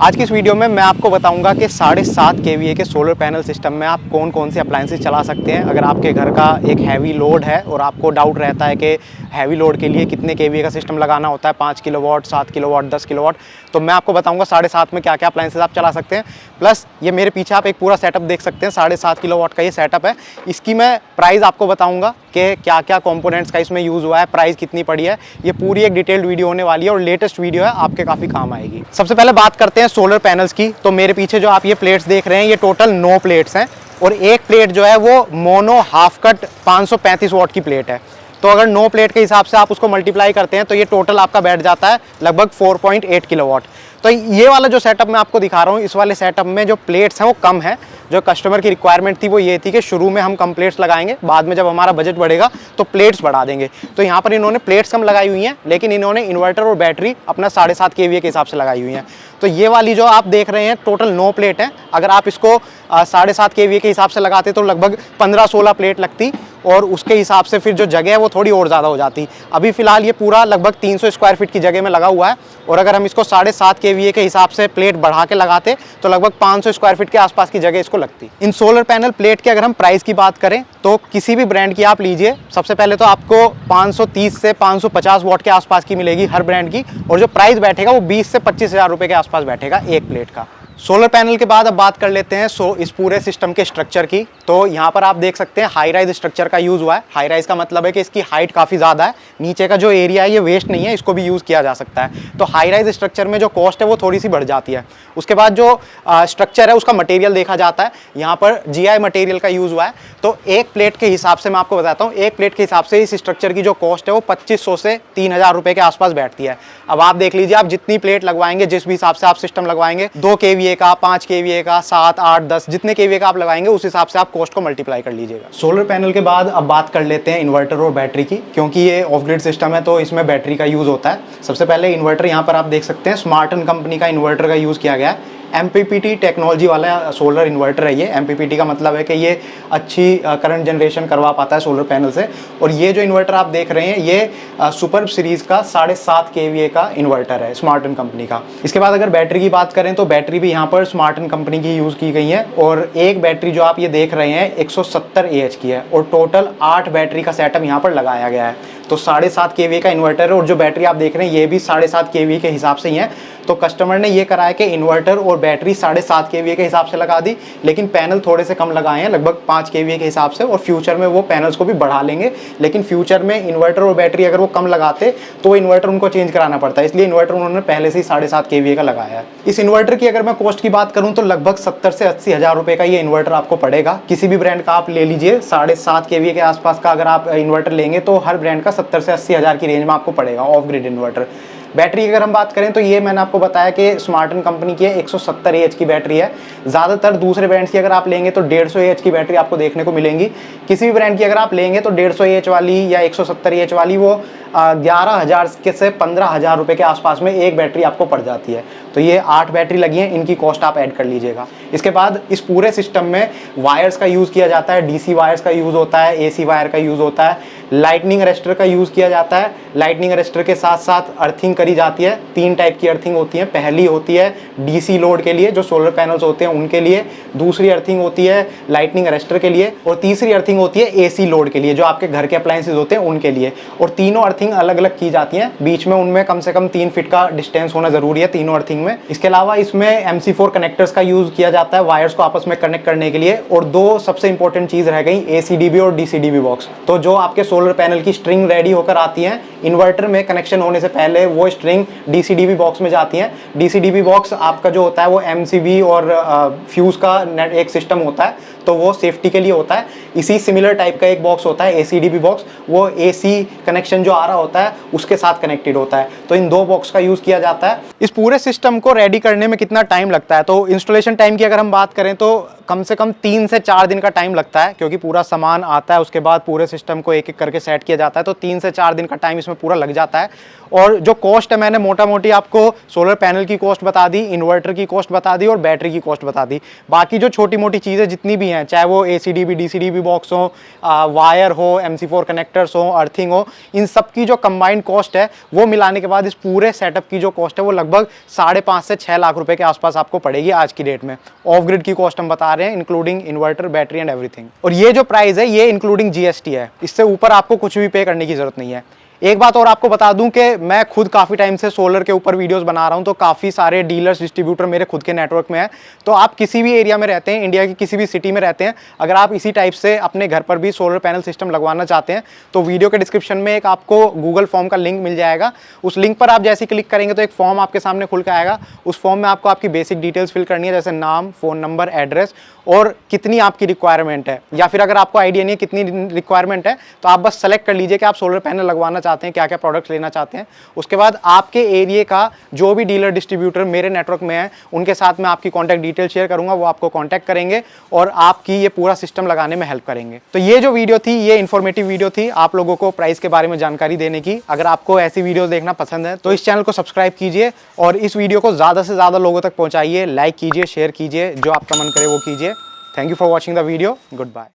आज की इस वीडियो में मैं आपको बताऊंगा कि 7.5 kVA के सोलर पैनल सिस्टम में आप कौन कौन से अप्लायंसेस चला सकते हैं। अगर आपके घर का एक हैवी लोड है और आपको डाउट रहता है कि हैवी लोड के लिए कितने kVA का सिस्टम लगाना होता है, 5 किलोवाट, 7 किलोवाट, 10 किलोवाट, तो मैं आपको बताऊंगा 7.5 में क्या क्या अप्लायंसेस आप चला सकते हैं। प्लस ये मेरे पीछे आप एक पूरा सेटअप देख सकते हैं, 7.5 किलोवाट का ये सेटअप है। इसकी मैं प्राइस आपको बताऊंगा कि क्या क्या कंपोनेंट्स का इसमें यूज़ हुआ है, प्राइस कितनी पड़ी है। ये पूरी एक डिटेल्ड वीडियो होने वाली है और लेटेस्ट वीडियो है, आपके काफ़ी काम आएगी। सबसे पहले बात करते हैं सोलर पैनल्स की। तो मेरे पीछे जो आप ये प्लेट्स देख रहे हैं, ये टोटल 9 प्लेट्स हैं और एक प्लेट जो है वो मोनो हाफ कट 535 वाट की प्लेट है। तो अगर 9 प्लेट के हिसाब से आप उसको मल्टीप्लाई करते हैं तो ये टोटल आपका बैठ जाता है लगभग 4.8 किलोवाट। तो ये वाला जो सेटअप मैं आपको दिखा रहा हूँ, इस वाले सेटअप में जो प्लेट्स हैं वो कम है। जो कस्टमर की रिक्वायरमेंट थी वो ये थी कि शुरू में हम कम प्लेट्स लगाएंगे, बाद में जब हमारा बजट बढ़ेगा तो प्लेट्स बढ़ा देंगे। तो यहाँ पर इन्होंने प्लेट्स कम लगाई हुई हैं, लेकिन इन्होंने इन्वर्टर और बैटरी अपना 7.5 kVA के हिसाब से लगाई हुई हैं। तो ये वाली जो आप देख रहे हैं टोटल 9 प्लेट हैं। अगर आप इसको 7.5 kVA के हिसाब से लगाते तो लगभग 15-16 प्लेट लगती और उसके हिसाब से फिर जो जगह है वो थोड़ी और ज़्यादा हो जाती। अभी फ़िलहाल ये पूरा लगभग 300 स्क्वायर फीट की जगह में लगा हुआ है और अगर हम इसको 7.5 kVA के हिसाब से प्लेट बढ़ा के लगाते तो लगभग 500 स्क्वायर फीट के आसपास की जगह इसको लगती। इन सोलर पैनल प्लेट के अगर हम प्राइस की बात करें तो किसी भी ब्रांड की आप लीजिए, सबसे पहले तो आपको 530 से 550 वाट के आसपास की मिलेगी हर ब्रांड की, और जो प्राइस बैठेगा वो 20 से 25 हज़ार रुपये के आसपास बैठेगा एक प्लेट का। सोलर पैनल के बाद अब बात कर लेते हैं इस पूरे सिस्टम के स्ट्रक्चर की। तो यहाँ पर आप देख सकते हैं हाई राइज स्ट्रक्चर का यूज़ हुआ है। हाई राइज का मतलब है कि इसकी हाइट काफ़ी ज़्यादा है, नीचे का जो एरिया है ये वेस्ट नहीं है, इसको भी यूज़ किया जा सकता है। तो हाई राइज स्ट्रक्चर में जो कॉस्ट है वो थोड़ी सी बढ़ जाती है। उसके बाद जो स्ट्रक्चर है उसका मटेरियल देखा जाता है, यहाँ पर GI मटेरियल का यूज़ हुआ है। तो एक प्लेट के हिसाब से मैं आपको बताता हूँ, एक प्लेट के हिसाब से इस स्ट्रक्चर की जो कॉस्ट है वो 2500 से 3000 रुपये के आसपास बैठती है। अब आप देख लीजिए, आप जितनी प्लेट लगवाएंगे, जिस भी हिसाब से आप सिस्टम लगवाएंगे, 2 kVA का, 5 kVA का, 7, 8, 10 जितने kVA का आप लगाएंगे उस हिसाब से आप कॉस्ट को मल्टीप्लाई कर लीजिएगा। सोलर पैनल के बाद अब बात कर लेते हैं इन्वर्टर और बैटरी की, क्योंकि ये ऑफ ग्रिड सिस्टम है तो इसमें बैटरी का यूज़ होता है। सबसे पहले इन्वर्टर यहाँ पर आप देख सकते हैं, स्मार्टन कंपनी का इन्वर्टर का यूज़ किया गया है। MPPT टेक्नोलॉजी वाला सोलर इन्वर्टर है ये। MPPT का मतलब है कि ये अच्छी करंट जनरेशन करवा पाता है सोलर पैनल से। और ये जो इन्वर्टर आप देख रहे हैं ये सुपर सीरीज़ का 7.5 kVA का इन्वर्टर है स्मार्टन कंपनी का। इसके बाद अगर बैटरी की बात करें तो बैटरी भी यहाँ पर स्मार्टन कंपनी की यूज़ की गई है और एक बैटरी जो आप ये देख रहे हैं 170 AH की है और टोटल 8 बैटरी का सेटअप यहाँ पर लगाया गया है। तो 7.5 kVA का इन्वर्टर है और जो बैटरी आप देख रहे हैं ये भी 7.5 kVA के हिसाब से ही है। तो कस्टमर ने ये करा है कि इन्वर्टर और बैटरी 7.5 kVA के हिसाब से लगा दी, लेकिन पैनल थोड़े से कम लगाए हैं, लगभग 5 kVA के हिसाब से, और फ्यूचर में वो पैनल्स को भी बढ़ा लेंगे। लेकिन फ्यूचर में इन्वर्टर और बैटरी अगर वो कम लगाते तो इन्वर्टर उनको चेंज कराना पड़ता है, इसलिए इन्वर्टर उन्होंने पहले से ही 7.5 kVA का लगाया है। इस इन्वर्टर की अगर मैं कॉस्ट की बात करूँ तो लगभग 70 से 80 हज़ार रुपये का ये इन्वर्टर आपको पड़ेगा। किसी भी ब्रांड का आप ले लीजिए, 7.5 kVA के आसपास का अगर आप इन्वर्टर लेंगे तो हर ब्रांड का 70 से 80 हज़ार की रेंज में आपको पड़ेगा ऑफ ग्रिड इन्वर्टर। बैटरी की अगर हम बात करें तो ये मैंने आपको बताया कि स्मार्टन कंपनी की 170 AH की बैटरी है। ज़्यादातर दूसरे ब्रांड्स की अगर आप लेंगे तो 150 AH की बैटरी आपको देखने को मिलेंगी। किसी भी ब्रांड की अगर आप लेंगे तो 150 AH वाली या 170 AH वाली वो 11,000 से 15,000 रुपये के आसपास में एक बैटरी आपको पड़ जाती है। तो ये 8 बैटरी लगी हैं, इनकी कॉस्ट आप ऐड कर लीजिएगा। इसके बाद इस पूरे सिस्टम में वायर्स का यूज़ किया जाता है, DC वायर्स का यूज़ होता है, AC वायर का यूज़ होता है, लाइटनिंग अरेस्टर का यूज़ किया जाता है। लाइटनिंग अरेस्टर के साथ साथ अर्थिंग करी जाती है। 3 टाइप की अर्थिंग होती है। पहली होती है DC लोड के लिए, जो सोलर पैनल्स होते हैं उनके लिए। दूसरी अर्थिंग होती है लाइटनिंग अरेस्टर के लिए और तीसरी अर्थिंग होती है AC लोड के लिए, जो आपके घर के अप्लायंसेज होते हैं उनके लिए। और तीनों अर्थिंग अलग अलग की जाती हैं, बीच में उनमें कम से कम 3 फीट का डिस्टेंस होना जरूरी है तीनों अर्थिंग में। इसके अलावा इसमें MC4 कनेक्टर्स का यूज़ किया जाता है वायर्स को आपस में कनेक्ट करने के लिए। और 2 सबसे इंपॉर्टेंट चीज़ रह गई, ACDB और DCDB बॉक्स। तो जो आपके सोलर पैनल की स्ट्रिंग रेडी होकर आती हैं, इन्वर्टर में कनेक्शन होने से पहले वो स्ट्रिंग DCDB बॉक्स में जाती हैं। DCDB बॉक्स आपका जो होता है वो MCB और फ्यूज़ का नेट एक सिस्टम होता है, तो वो सेफ्टी के लिए होता है। इसी सिमिलर टाइप का एक बॉक्स होता है ACDB बॉक्स, वो AC कनेक्शन जो आ रहा होता है उसके साथ कनेक्टेड होता है। तो इन 2 बॉक्स का यूज़ किया जाता है। इस पूरे सिस्टम को रेडी करने में कितना टाइम लगता है, तो इंस्टॉलेशन टाइम की अगर हम बात करें तो कम से कम 3 से 4 दिन का टाइम लगता है, क्योंकि पूरा सामान आता है, उसके बाद पूरे सिस्टम को एक एक करके सेट किया जाता है, तो 3 से 4 दिन का टाइम इसमें पूरा लग जाता है। और जो कॉस्ट है, मैंने मोटा मोटी आपको सोलर पैनल की कॉस्ट बता दी, इन्वर्टर की कॉस्ट बता दी और बैटरी की कॉस्ट बता दी। बाकी जो छोटी मोटी चीज़ें जितनी भी हैं, चाहे वो ACDB DCDB बॉक्स हो, वायर हो, MC4 कनेक्टर्स हो, अर्थिंग हो, इन सब की जो कंबाइंड कॉस्ट है वो मिलाने के बाद इस पूरे सेटअप की जो कॉस्ट है वो लगभग 5.5 से 6 लाख रुपए के आसपास आपको पड़ेगी आज की डेट में। ऑफ ग्रिड की कॉस्ट हम बता रहे हैं, including inverter, battery and everything. और ये जो प्राइस है ये इंक्लूडिंग GST है, इससे ऊपर आपको कुछ भी पे करने की जरूरत नहीं है। एक बात और आपको बता दूं कि मैं खुद काफ़ी टाइम से सोलर के ऊपर वीडियोस बना रहा हूं, तो काफ़ी सारे डीलर्स, डिस्ट्रीब्यूटर मेरे खुद के नेटवर्क में हैं। तो आप किसी भी एरिया में रहते हैं, इंडिया की किसी भी सिटी में रहते हैं, अगर आप इसी टाइप से अपने घर पर भी सोलर पैनल सिस्टम लगवाना चाहते हैं, तो वीडियो के डिस्क्रिप्शन में एक आपको गूगल फॉर्म का लिंक मिल जाएगा। उस लिंक पर आप जैसे क्लिक करेंगे तो एक फॉर्म आपके सामने खुल के आएगा। उस फॉर्म में आपको आपकी बेसिक डिटेल्स फिल करनी है, जैसे नाम, फ़ोन नंबर, एड्रेस और कितनी आपकी रिक्वायरमेंट है, या फिर अगर आपको आइडिया नहीं है कितनी रिक्वायरमेंट है, तो आप बस सेलेक्ट कर लीजिए कि आप सोलर पैनल लगवाना चाहते हैं, क्या क्या प्रोडक्ट्स लेना चाहते हैं। उसके बाद आपके एरिया का जो भी डीलर, डिस्ट्रीब्यूटर मेरे नेटवर्क में है, उनके साथ मैं आपकी कॉन्टैक्ट डिटेल शेयर करूंगा, वो आपको कॉन्टैक्ट करेंगे और आपकी ये पूरा सिस्टम लगाने में हेल्प करेंगे। तो ये जो वीडियो थी, ये इन्फॉर्मेटिव वीडियो थी आप लोगों को प्राइस के बारे में जानकारी देने की। अगर आपको ऐसी वीडियो देखना पसंद है तो इस चैनल को सब्सक्राइब कीजिए और इस वीडियो को ज़्यादा से ज़्यादा लोगों तक पहुँचाइए, लाइक कीजिए, शेयर कीजिए, जो आपका मन करे वो कीजिए। Thank you for watching the video. Goodbye.